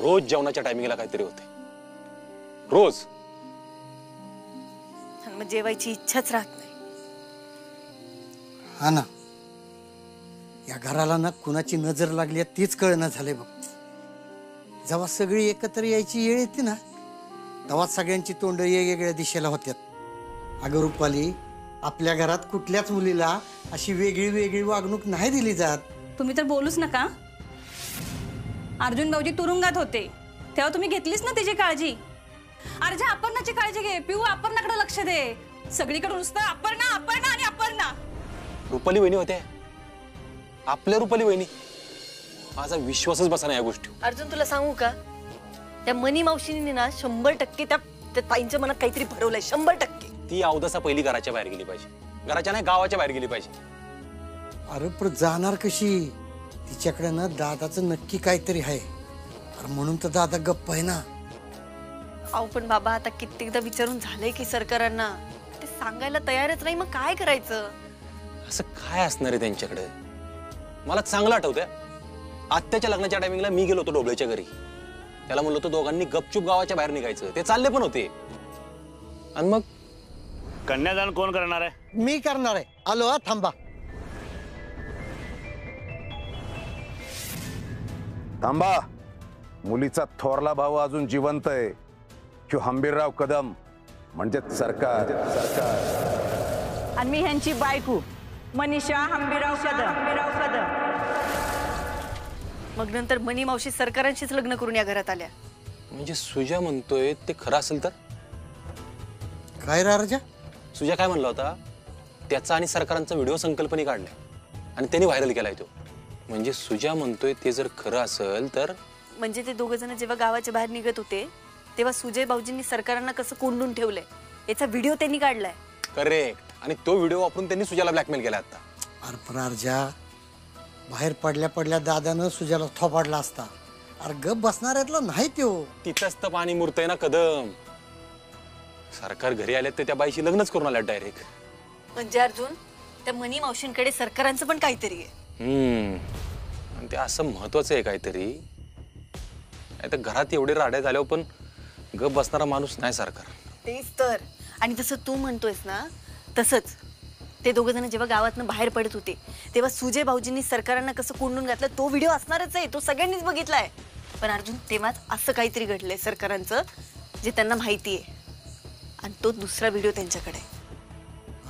रोज जेवणाच्या टायमिंगला काहीतरी होते, रोज. मग जेवायची इच्छाच राहत नाही. हा ना, या घराला ना कुणाची नजर लागली आहे तीच कळना झाले बघ. जेव्हा सगळी एकत्र यायची वेळ येते ना, तेव्हा सगळ्यांची तोंड वेगवेगळ्या दिशेला होत्यात. अगं रुपाली, आपल्या घरात कुठल्याच मुलीला अशी वेगळी वेगळी वागणूक नाही दिली जात. तुम्ही तर बोलूच नका. अर्जुन भाऊजी तुरुंगात होते तेव्हा तुम्ही घेतलीच ना त्याची काळजी. अर्जा, अपर्णाची काळजी घे. पिऊ, अपर्णाकडे लक्ष दे. सगळीकडे नुसतं अपर्णा अपर्णा आणि अपर्णा. रुपाली वहिनी होते, आपल्या रुपाली वहिनी. माझा विश्वासच बसना या गोष्टी. अर्जुन, तुला सांगू का, त्या मनी मावशीने ना 100% त्या ताईंच्या मनात काहीतरी भरवलंय. 100%. ती अवदसा पहिली घराच्या बाहेर गेली पाहिजे, घराच्या नाही गावाच्या बाहेर गेली पाहिजे. अरे पण जाणार कशी? तिच्याकडे ना दादाचं नक्की काहीतरी आहे. अरे म्हणून तर दादा गप्प आहे ना. अहो पण बाबा, आता कित्येकदा विचारून झालंय की सरकारांना, ते सांगायला तयारच नाही. मग काय करायचं? असं काय असणार आहे त्यांच्याकडे? मला चांगलं आठवतंय, आत्याच्या लग्नाच्या टायमिंगला मी गेलो होतो डोबळेच्या घरी. त्याला म्हणलं होतं दोघांनी गपचूप गावाच्या बाहेर निघायचं. ते चालले पण होते. आणि मग कन्यादान कोण करणार आहे? मी करणार आहे. आलो हा, थांबा. थांबा. मुलीचा थोरला भाऊ अजून जिवंत आहे. की हंबीरराव कदम म्हणजे सरकार. आणि मी ह्यांची बायको मनीषा हंबीरराव कदम. मग नंतर मनी मावशी सरकारांशीच लग्न करून या घरात आल्या. म्हणजे सुजा म्हणतोय ते खरं असेल तर? काय राजा? सुजा काय म्हणला होता, त्याचा आणि सरकारांचा व्हिडिओ संकल्पने काढलाय आणि त्यांनी व्हायरल केलाय तो. म्हणजे सुजा म्हणतोय ते जर खरं असेल तर? म्हणजे ते दोघ जण जेव्हा गावाच्या बाहेर निघत होते तेव्हा सुजय भाऊजींनी सरकारांना कसं कोंडून ठेवलंय याचा व्हिडिओ त्यांनी काढलाय. करेक्ट. आणि तो व्हिडिओ वापरून त्यांनी सुजाला ब्लॅकमेल केला. आता अरे पण राजा, बाहेर पडल्या पडल्या दादानं सुजाला थोपाडला असता. अरे गप बसणाऱ्यातला नाही तो. तिथंच तर पाणी मुरतंय ना कदम. सरकार घरी आले तर त्या बाईशी लग्नच करून आल्या डायरेक्ट. म्हणजे अर्जुन, त्या मनी मावशींकडे सरकारांचं पण काहीतरी आहे. आणि ते असं महत्वाचं आहे काहीतरी. नाही तर घरात एवढे राड्या झाल्यावर पण गप बसणारा माणूस नाही सरकार. तेच तर. आणि जसं तू म्हणतोयस ना तसंच ते दोघ जण जेव्हा गावातनं बाहेर पडत होते तेव्हा सुजय भाऊजींनी सरकारांना कसं कोंडून घातलं तो व्हिडिओ असणारच आहे. तो सगळ्यांनीच बघितलाय. पण अर्जुन, तेव्हाच असं काहीतरी घडलंय सरकारांचं जे त्यांना माहिती आहे. आणि तो दुसरा व्हिडिओ त्यांच्याकडे.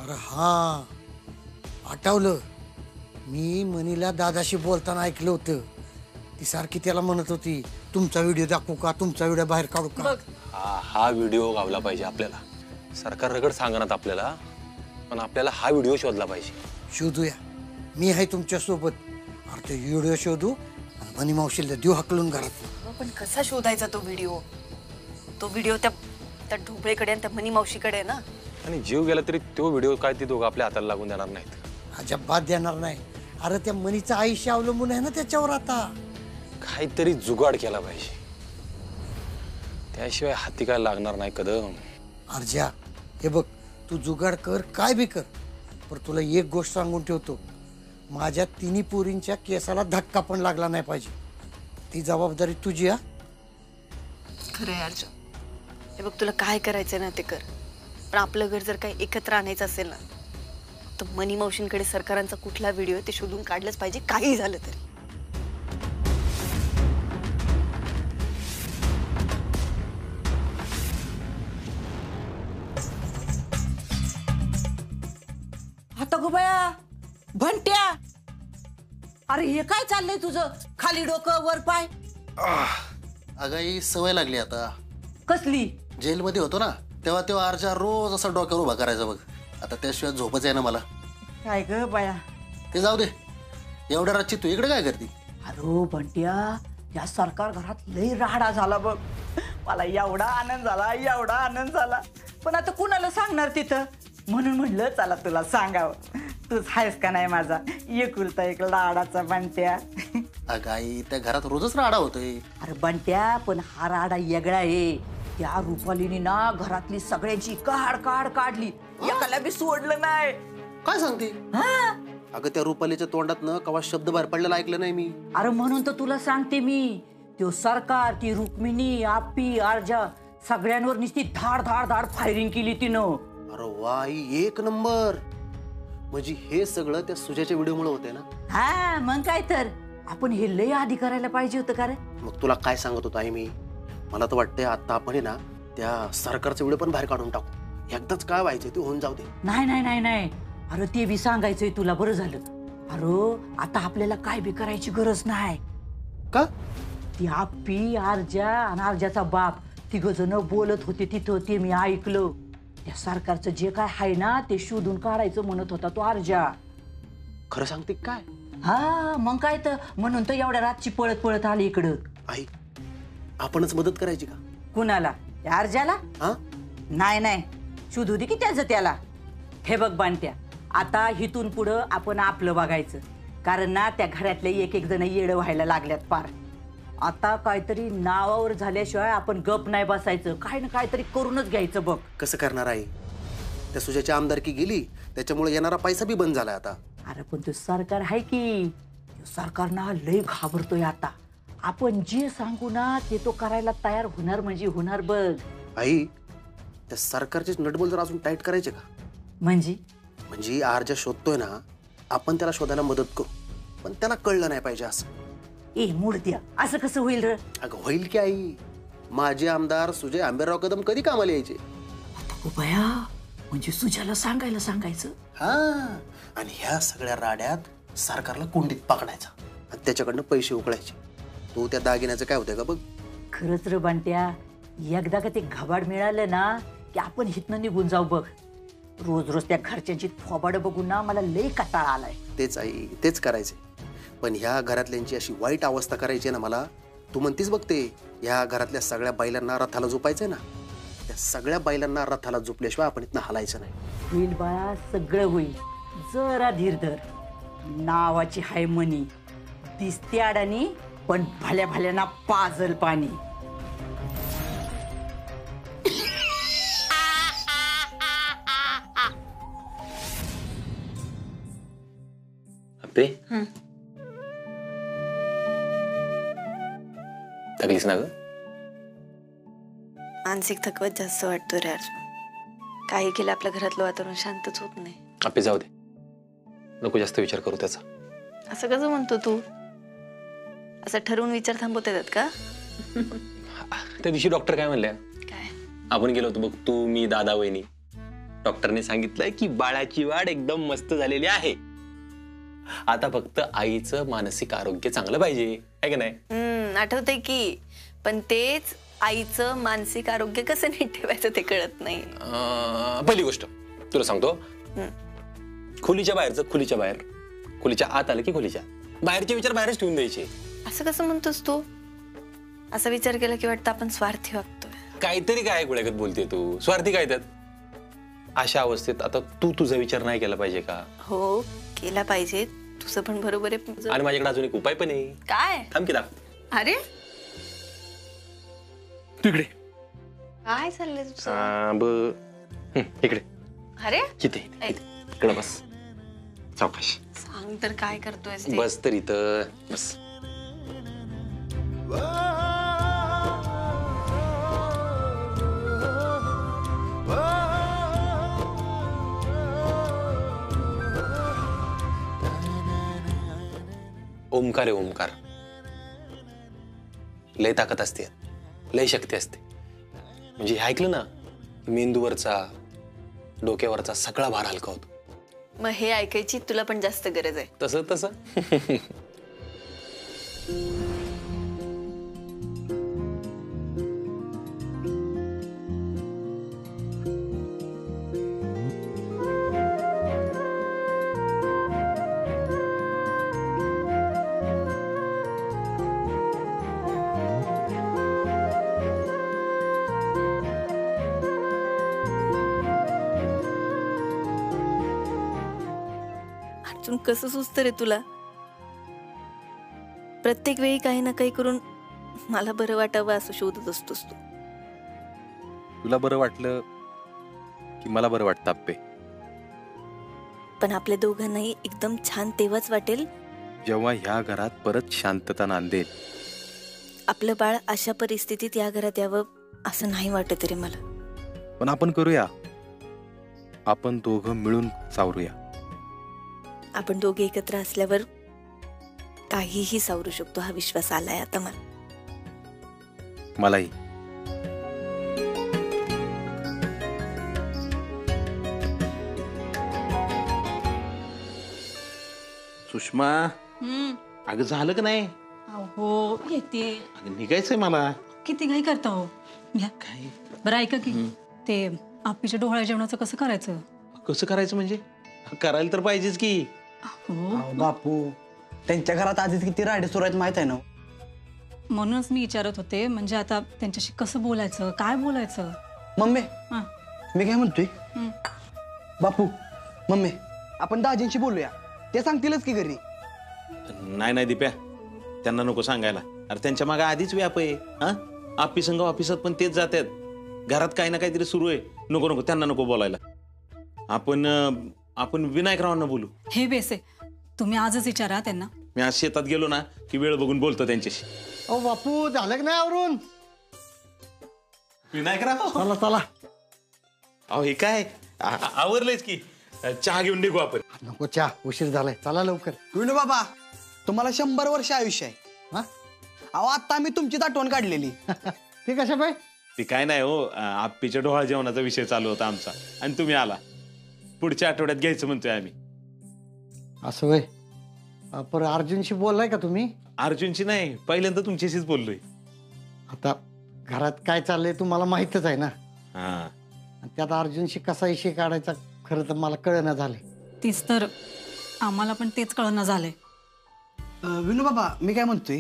अरे हा, आठवलं. मी मनीला दादाशी बोलताना ऐकलं होतं. ती सारखी त्याला म्हणत होती, तुमचा व्हिडिओ दाखवू का, तुमचा व्हिडिओ बाहेर काढू का. हा व्हिडिओ गावला पाहिजे आपल्याला. सरकार रगड सांगणार आपल्याला, पण आपल्याला हा व्हिडिओ शोधला पाहिजे. शोधूया, मी आहे तुमच्या सोबत. अरे ते व्हिडिओ शोधू आणि मनी मावशीला देऊ हकलून घरात. पण कसा शोधायचा तो व्हिडिओ? तो व्हिडिओ त्या ढोबळेकडे आणि त्या मनी मावशीकडे आहे ना. आणि जीव गेला तरी तो व्हिडिओ काय ती दोघं आपल्या हाताला लागून देणार नाहीत. अजिबात देणार नाही. अरे त्या मनीचं आयुष्य अवलंबून आहे ना त्याच्यावर. आता काहीतरी जुगाड केला पाहिजे, त्याशिवाय हाती काय लागणार नाही कदम. अर्जा, हे बघ, तू जुगाड कर, काय बी कर, पण तुला एक गोष्ट सांगून ठेवतो. माझ्या तिन्ही पोरींच्या केसाला धक्का पण लागला नाही पाहिजे. ती जबाबदारी तुझी. हा खरं आहे अर्जुन. हे बघ, तुला काय करायचंय ना ते कर, पण आपलं घर जर काही एकत्र आणायचं असेल ना तर मनी मावशींकडे सरकारांचा कुठला व्हिडिओ ते शोधून काढलंच पाहिजे, काही झालं तरी. आता गो बया, भंट्या, अरे हे काय चाललंय तुझं? खाली डोकं वर पाय. अगं ही सवय लागली आता. कसली? जेलमध्ये होतो ना तेव्हा तेव्हा अर्जा रोज असा डोक्यावर उभा करायचा बघ. आता त्याशिवाय झोपच आहे ना मला. काय ग बाया? ते जाऊ दे, एवढ्या रातची तू इकडे काय करते? अरे भंट्या, या सरकार घरात लई राडा झाला बघ. मला एवढा आनंद झाला, एवढा आनंद झाला, पण आता कुणाला सांगणार तिथं? म्हणून म्हणलं चला तुला सांगावं. तूच आहेस का नाही माझा एकुलता एक लाडाचा बंट्या. अगं आई, त्या घरात रोजच राडा होतोय. अरे बंट्या, पण हा राडा वेगळा आहे. त्या रुपालीने ना घरातली सगळ्यांची काढ काढ काढली, एकाला बी सोडलं नाही. काय सांगते? अगं त्या रुपालीच्या तोंडात न कवा शब्द बाहेर पडलेला ऐकलं नाही मी. अरे म्हणून तर तुला सांगते मी, तो सरकार, ती रुक्मिणी, आप्पी, आरजा सगळ्यांवर नुसती धाड धाड धाड फायरिंग केली तिनं. अरे वा आई, एक नंबर. म्हणजे हे सगळं त्या सुजाच्या व्हिडिओमुळे होते ना. हा मग काय तर, आपण हे लय आधी करायला पाहिजे होतं का रे. मग तुला काय सांगत होतो आई मी, मला तर वाटतंय आता आपण आहे ना त्या सरकारचा व्हिडिओ पण बाहेर काढून टाकू. एकदाच काय व्हायचं ते होऊन जाऊ दे. नाही नाही नाही नाही, अरे ते बी सांगायचंय तुला, बरं झालं. अरे आता आपल्याला काय बी करायची गरज नाही. का? ती आप्पी, आरजा आणि आरजाचा बाप तिघ जण बोलत होते तिथं, ते मी ऐकलं. त्या सरकारचं जे काय आहे ना ते शोधून काढायचं म्हणत होता तो आरजा. खरं सांगते काय? हा मग काय तर, म्हणून तर एवढ्या रातची पळत पळत आली इकडं. आई, आपणच मदत करायची का? कुणाला? त्या आरजाला? हा? नाही नाही, शोधू दे की त्याचं त्याला. हे बघ बांट्या, आता हिथून पुढं आपण आपलं बघायचं. कारण ना त्या घरातले एक एक जण येडं व्हायला लागल्यात पार. आता काहीतरी नावावर झाल्याशिवाय आपण गप नाही बसायचं, काय ना काहीतरी करूनच घ्यायचं बघ. कसं करणार आई? त्या सुजाची आमदारकी गेली, त्याच्यामुळे येणारा पैसा बी बंद झालाय आता. अरे पण तो सरकार आहे की, सरकार ना लय घाबरतोय आता. आपण जे सांगू ना ते तो करायला तयार होणार म्हणजे होणार बघ. आई, त्या सरकारचे नटबोल जर अजून टाईट करायचे का? म्हणजे आरजा शोधतोय ना, आपण त्याला शोधायला मदत करू, पण त्याला कळलं नाही पाहिजे असं. ए मूर्त्या, असं कसं होईल रे? अगं होईल की आई, माझे आमदार सुजय आंबेराव कदम कधी कामाला यायचे. ओ बया, म्हणजे सुजाला सांगायचं. हा, आणि ह्या सगळ्या राड्यात सरकारला कोंडीत पकडायचा आणि त्याच्याकडनं पैसे उकळायचे. तू त्या दागिन्याचं काय होतंय का बघ. खरंच रे बांट्या, एकदा का ते घबाड मिळालं ना की आपण हितनं निघून जाऊ बघ. रोज रोज त्या घरच्यांची थोबाड बघून ना मला लय कंटाळा आलाय. तेच आई, तेच करायचे. पण ह्या घरातल्यांची अशी वाईट अवस्था करायची ना मला. तू म्हणतीस बघते, ह्या घरातल्या सगळ्या बैलांना रथाला झोपायचंय ना, त्या सगळ्या बैलांना रथाला झोपल्याशिवाय आपण इथनं हलायचं नाही. होईल बाळा, सगळं होईल. जरा धीर धर. नावाची हाय मनी, दिसते अडाणी पण भल्या भल्याना पाजल पाणी. अप्पे, थकलीस ना ग? मानसिक थकवत जास्त वाटतो रे अर्जुन. काही केलं आपल्या घरातलं वातावरण शांतच होत नाही. अप्पे जाऊ दे, नको जास्त विचार करू त्याचा. असं कसं म्हणतो तू? असं ठरवून विचार थांबवता येतात का? त्या दिवशी डॉक्टर काय म्हणल्या? काय? आपण गेलो होतो बघ, तू, मी, दादा, वहिनी. डॉक्टरने सांगितलंय की बाळाची वाढ एकदम मस्त झालेली आहे. आता फक्त आईचं मानसिक आरोग्य चांगलं पाहिजे, आहे का नाही? आठवतंय की, पण तेच आईचं मानसिक आरोग्य कसं नीट ठेवायचं ते कळत नाही. पहिली गोष्ट तुला सांगतो, खोलीच्या बाहेरचं खोलीच्या बाहेर, खोलीच्या आत आलं की खोलीच्या बाहेरचे विचार बाहेरच ठेवून द्यायचे. असं कसं म्हणतोस तू? असा विचार केला की वाटतं आपण स्वार्थी वागतोय. काहीतरी काय गुळ्यागत बोलते तू, स्वार्थी काय त्यात? अशा अवस्थेत आता तू तुझा विचार नाही केला पाहिजे का? हो, केला पाहिजे. तुझं पण बरोबर आहे. आणि माझ्याकडे अजून एक उपाय पण आहे. काय? थांब की दाख. अरे तू इकडे. काय चाललंय तुझं? इकडे. अरे किती इकडे बस, सावकाश. सांग तर काय करतोय? बस तर इथं बस. ओमकार आहे ओमकार. लय ताकद असते, लय शक्ती असते. म्हणजे हे ऐकलं ना, मेंदूवरचा, डोक्यावरचा सगळा भार हलका होतो. मग हे ऐकायची तुला पण जास्त गरज आहे. तसं तसं. अर्जुन, कसं सुचतं रे तुला? प्रत्येक वेळी काही ना काही करून मला बरं वाटावं असं शोधत असतोस तू. तुला बरं वाटलं की मला बरं वाटतं अप्पे. पण आपल्या दोघांनाही एकदम छान तेव्हाच वाटेल जेव्हा ह्या घरात परत शांतता नांदेल. आपलं बाळ अशा परिस्थितीत या घरात यावं असं नाही वाटत रे मला. पण आपण करूया, आपण दोघं मिळून सावरूया. आपण दोघे एकत्र असल्यावर काहीही सावरू शकतो हा विश्वास आलाय आता मला. मलाही. सुषमा, अगं झालं का नाही? हो येते. अगं निघायचंय मला. किती घाई करता हो. घ्या. बरं ऐका की ते आप्पीच्या डोहाळ्या जेवणाचं कसं करायचं? कसं करायचं म्हणजे? करायला तर पाहिजेच की. हो बापू, त्यांच्या घरात आधीच किती राडे सुरू आहेत माहित आहे ना. म्हणूनच मी विचारत होते, म्हणजे आता त्यांच्याशी कसं बोलायचं, काय बोलायचं? मम्मी, हा. मी काय म्हणतोय, बापू मम्मी आपण दाजींशी बोलूया, ते सांगतीलच की घरी. नाही नाही दिप्या, त्यांना नको सांगायला. अरे त्यांच्या मागे आधीच व्याप आहे. हा, आप्पी संघ ऑफिसात पण तेच जातात. घरात काही ना काहीतरी सुरू आहे. नको नको, त्यांना नको बोलायला. आपण विनायकरावांना बोलू. हे बेसे, तुम्ही आजच विचारा त्यांना. मी आज शेतात गेलो ना की वेळ बघून बोलतो त्यांच्याशी. ओ बापू, झालं की नाही आवरून? विनायकराव, चला चला. अहो हे काय आवरलंयच की. चहा घेऊन निघू आपण. नको चहा, उशीर झालाय. चला लवकर. विनू बाबा, तुम्हाला 100 वर्ष आयुष्य आहे. हा, अहो आता आम्ही तुमचीच आठवण काढलेली. ते कशा बाय? ती काय नाही हो, आप्पीच्या डोहाळ जेवणाचा विषय चालू होता आमचा आणि तुम्ही आला. पुढच्या आठवड्यात घ्यायचं म्हणतोय आम्ही. असं वय. पर अर्जुनशी बोललाय का तुम्ही? अर्जुनची नाही, पहिल्यांदा तुमच्याशीच बोललोय. आता घरात काय चाललंय तुम्हाला माहितच आहे ना. हा, आणि त्यात अर्जुनशी कसा विषय काढायचा खरं तर मला कळना झालंय. तीच तर, आम्हाला पण तेच कळणं झालंय. विनू बाबा, मी काय म्हणतोय,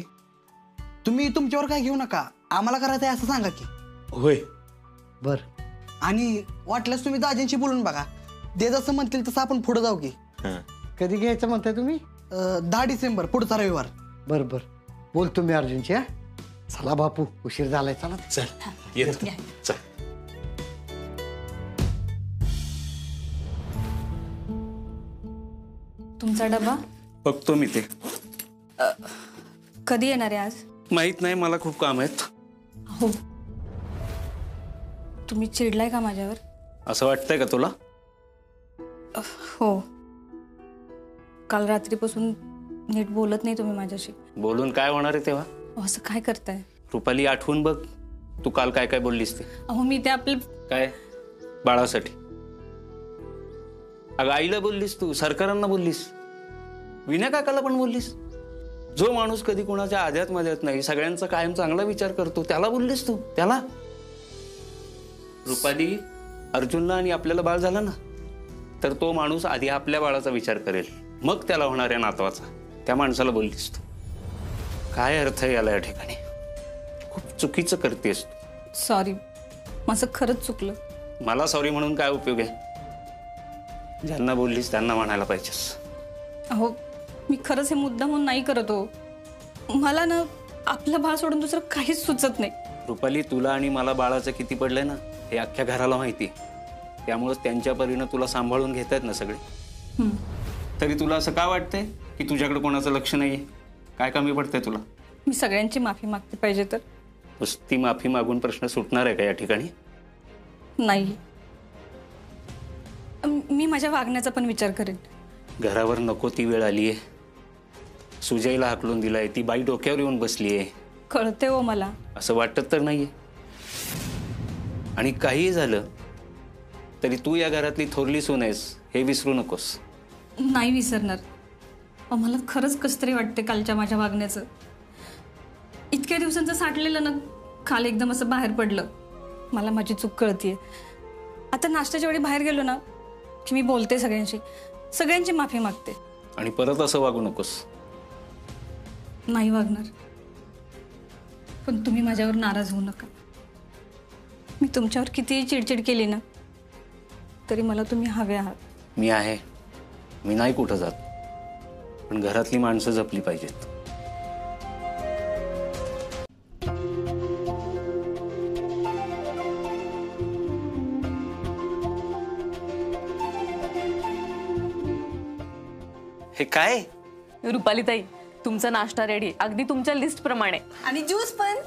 तुम्ही तुमच्यावर काय घेऊ नका, आम्हाला करायचं आहे असं सांगा की. होय. बर. आणि वाटल्यास तुम्ही दाजींशी बोलून बघा, ते जसं म्हणतील तसं आपण पुढे जाऊ की. हा. कधी घ्यायचं म्हणताय तुम्ही? 10 डिसेंबर, पुढचा रविवार. बर बर, बोलतो मी अर्जुनशी. हा, चला बापू, उशीर झालाय. चला चल येतो. चल. तुमचा डबा बघतो मी ते. कधी येणार आहे आज? माहित नाही, मला खूप काम आहेत. हो. तुम्ही चिडलाय का माझ्यावर? असं वाटतंय का तुला? हो. काल रात्रीपासून नीट बोलत नाही तुम्ही माझ्याशी. बोलून काय होणार आहे तेव्हा? असं काय करताय? रुपाली, आठवून बघ तू काल काय काय बोललीस ते. अहो मी ते आपलं काय बाळासाठी. अगं आईला बोललीस तू, सरकारांना बोललीस, विनय काकाला पण बोललीस. जो माणूस कधी कोणाच्या आध्यात मध्यात नाही, सगळ्यांचा कायम चांगला विचार करतो, त्याला बोललीस तू. त्याला रुपाली, अर्जुनला आणि आपल्याला बाळ झालं ना, तर तो माणूस आधी आपल्या बाळाचा विचार करेल, मग त्याला होणाऱ्या नातवाचा. त्या माणसाला बोललीस तू. काय अर्थ आहे याला या ठिकाणी? खूप चुकीचं करतेस तू. सॉरी, माझं खरंच चुकलं. मला सॉरी म्हणून काय उपयोग आहे? ज्यांना बोललीस त्यांना म्हणायला पाहिजेस. अहो मी खरंच हे मुद्दा म्हणून नाही करत हो. मला ना आपलं बाळ सोडून दुसरं काहीच सुचत नाही. रुपाली, तुला आणि मला बाळाचं किती पडलंय ना हे अख्ख्या घराला माहिती. त्यामुळे त्यांच्या परीनं तुला सांभाळून घेत आहेत ना सगळे. तरी तुला असं का वाटतंय की तुझ्याकडे कोणाचं लक्ष नाहीये? काय कमी पडतंय तुला? मी सगळ्यांची माफी मागते पाहिजे तर. नुसती माफी मागून प्रश्न सुटणार आहे का या ठिकाणी? नाही. मी माझ्या वागण्याचा पण विचार करेन. घरावर नको ती वेळ आली आहे. सुजयला हाकलून दिलाय, ती बाई डोक्यावर येऊन बसली आहे. कळते हो मला. असं वाटत तर नाहीये. आणि काहीही झालं तरी तू या घरातली थोरली सून आहेस हे विसरू नकोस. नाही विसरणार. मला खरंच कसं तरी वाटते कालच्या माझ्या वागण्याचं. इतक्या दिवसांचं साठलेलं ना, काल एकदम असं बाहेर पडलं. मला माझी चूक कळतीये. आता नाश्त्याच्या वेळी बाहेर गेलो ना की मी बोलते सगळ्यांशी, सगळ्यांची माफी मागते. आणि परत असं वागू नकोस. नाही वागणार. पण तुम्ही माझ्यावर नाराज होऊ नका. मी तुमच्यावर कितीही चिडचिड केली ना तरी मला तुम्ही हवे आहात. मी आहे, मी नाही कुठं जात. पण घरातली माणसं जपली पाहिजेत. हे काय? रुपाली ताई, तुमचा नाश्ता रेडी, अगदी तुमच्या लिस्ट प्रमाणे. आणि ज्यूस पण.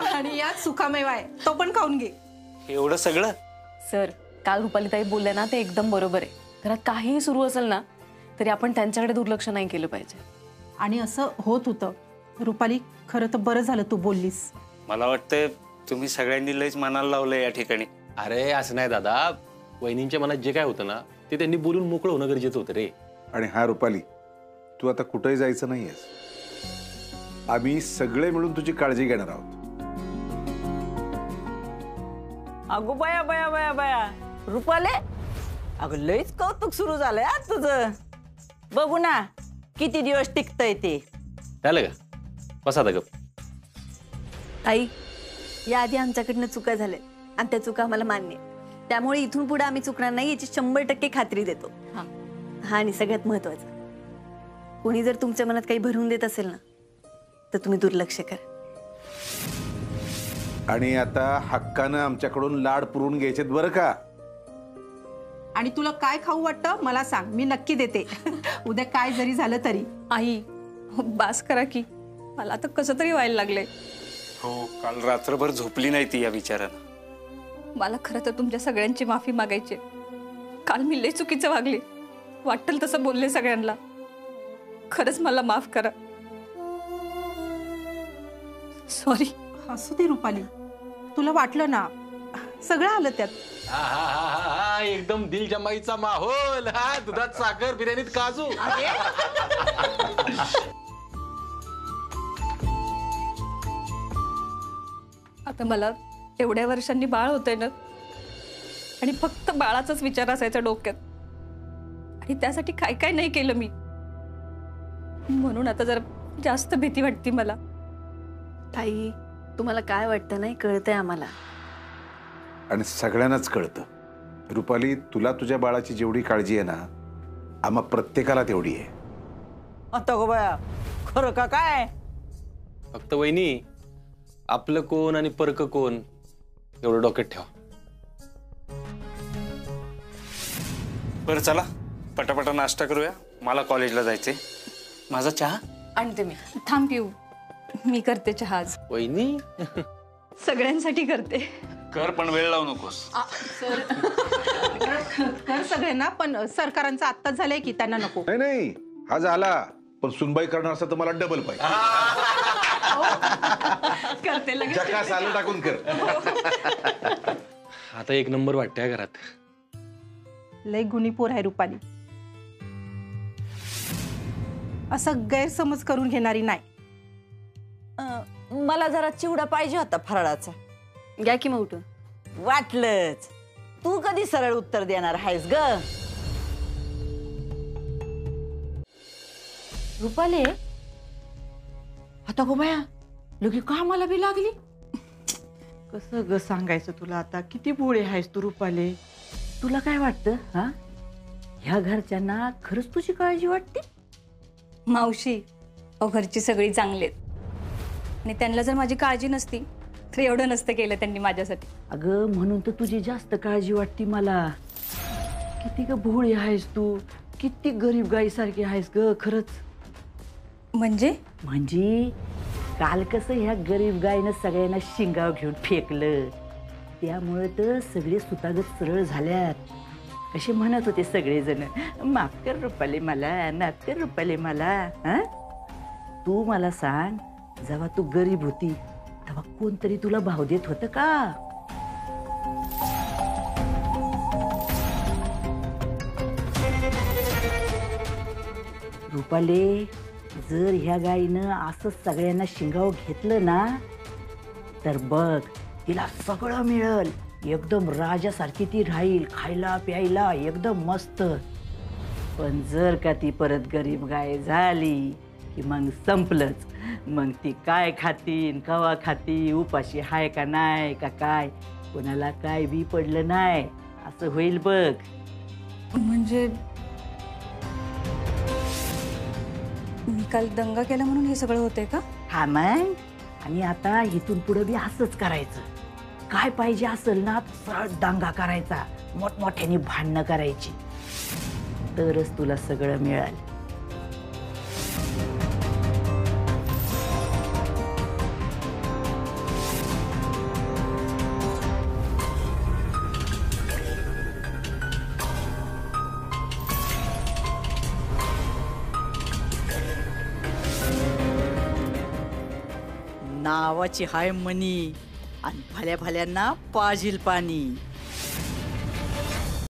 आणि यात सुकामेवा आहे, तो पण खाऊन घे. एवढं सगळं? सर, काल रुपालीताई बोलल्या ना ते एकदम बरोबर आहे. घरात काहीही सुरू असेल ना तरी आपण त्यांच्याकडे दुर्लक्ष नाही केलं पाहिजे. आणि असं होत होतं. रुपाली, खरं तर बरं झालं तू बोललीस. मला वाटतं तुम्ही सगळ्यांनी लयच मनाला लावलं या ठिकाणी. अरे असं नाही दादा, वहिनींच्या मनात जे काय होतं ना ते त्यांनी बोलून मोकळं होणं गरजेचं होतं रे. आणि हा रुपाली, तू आता कुठेही जायचं नाहीयेस. आम्ही सगळे मिळून तुझी काळजी घेणार आहोत. अगो बया बया बया बया, रुपाले, अगं लयच कौतुक सुरू झालंय आज तुझं. बघू ना किती दिवस टिकतंय ते. झालं का? बसा आता गप. आई, याआधी आमच्याकडनं चुका झाल्या आणि त्या चुका आम्हाला मान्य आहे. त्यामुळे इथून पुढे आम्ही चुकणार नाही याची 100% खात्री देतो. हा, आणि सगळ्यात महत्वाचं, कोणी जर तुमच्या मनात काही भरून देत असेल ना तर तुम्ही दुर्लक्ष करा. आणि आता हक्कानं आमच्याकडून लाड पुरवून घ्यायचेत बरं का. आणि तुला काय खाऊ वाटतं मला सांग, मी नक्की देते. उद्या काय जरी झालं तरी. आई, बास करा की, मला आता कसं तरी व्हायला लागले. हो, काल रात्रभर झोपली नाही ती या विचारानं. मला खरं तर तुमच्या सगळ्यांची माफी मागायची. काल मी लय चुकीचं वागले, वाटेल तसं बोलले सगळ्यांना. खरंच मला माफ करा. सॉरी. असू दे रुपाली, तुला वाटलं ना, सगळं आलं त्यात. एकदम दिल जमाईचा माहोल. हा, दुधात साखर, बिर्याणीत काजू. आता मला एवढ्या वर्षांनी बाळ होतंय ना, आणि फक्त बाळाचाच विचार असायचा डोक्यात, आणि त्यासाठी काय काय नाही केलं मी. म्हणून आता जरा जास्त भीती वाटते मला. ताई, तुम्हाला काय वाटतं नाही कळतंय आम्हाला. आणि सगळ्यांनाच कळतं. रुपाली, तुला तुझ्या बाळाची जेवढी काळजी आहे ना, आम्हा प्रत्येकाला तेवढी आहे. आता गो बाया, खरं का काय? फक्त वहिनी, आपलं कोण आणि परक कोण एवढं डोक्यात ठेवा. बरं चला, पटापटा नाश्ता करूया. मला कॉलेजला जायचंय. माझा चहा आणते मी. थांब पिऊ, मी करते चहा आज. वहिनी, सगळ्यांसाठी करते. कर, पण वेळ लावू नकोस. कर सगळ्यांना, पण सरकारांचं आत्ताच झालंय की त्यांना नको. नाही नाही, हा झाला, पण सुनबाई करणार असं तर मला डबल पाहिजे. करते लगेच. जकास आलं टाकून कर. आता एक नंबर वाटतंय घरात. लय गुणी पोर आहे रुपाली. असं गैरसमज करून घेणारी नाही. मला जरा चिवडा पाहिजे होता फराळाचा. घ्या की मग उठून. वाटलंच, तू कधी सरळ उत्तर देणार आहेस ग? रुपाले, आता गो बाया, लगे कामाला बी लागली. कसं ग सांगायचं तुला आता, किती भोळे आहेस तू रुपाले. तुला काय वाटतं हा, ह्या घरच्यांना खरंच तुझी काळजी वाटते? मावशी, घरची सगळी चांगली आहेत, आणि त्यांना जर माझी काळजी नसती तर एवढं नसतं केलं त्यांनी माझ्यासाठी. अगं, म्हणून तर तुझी जास्त काळजी वाटते मला. किती ग भोळी आहेस तू, किती गरीब गाईसारखी आहेस ग खरंच. म्हणजे काल कसं ह्या गरीब गायनं सगळ्यांना शिंगाव घेऊन फेकलं, त्यामुळे तर सगळे सुतागत सरळ झाल्यात. कसे म्हणत होते सगळेजण, माफ कर रुपाली मला, माफ कर रुपाली मला. हा, तू मला सांग, जेव्हा तू गरीब होती तेव्हा कोणतरी तुला भाव देत होतं का? रुपाले, जर ह्या गाईनं असं सगळ्यांना शिंगाव घेतलं ना तर बघ, तिला सगळं मिळेल. एकदम राजासारखी ती राहील, खायला प्यायला एकदम मस्त. पण जर का ती परत गरीब गाय झाली की मग संपलंच. मग ती काय खातीन, कवा खाती, उपाशी हाय का नाही का काय, कोणाला काय बी पडलं नाही असं होईल बघ. म्हणजे मी काल दंगा केला म्हणून हे सगळं होतंय का? हा मग, आणि आता इथून पुढे बी असंच करायचं. काय पाहिजे असेल ना सरळ दंगा करायचा, मोठमोठ्याने भांडणं करायची, तरच तुला सगळं मिळेल. नावाची हाय मनी आणि भल्या भल्यांना पाजील पाणी.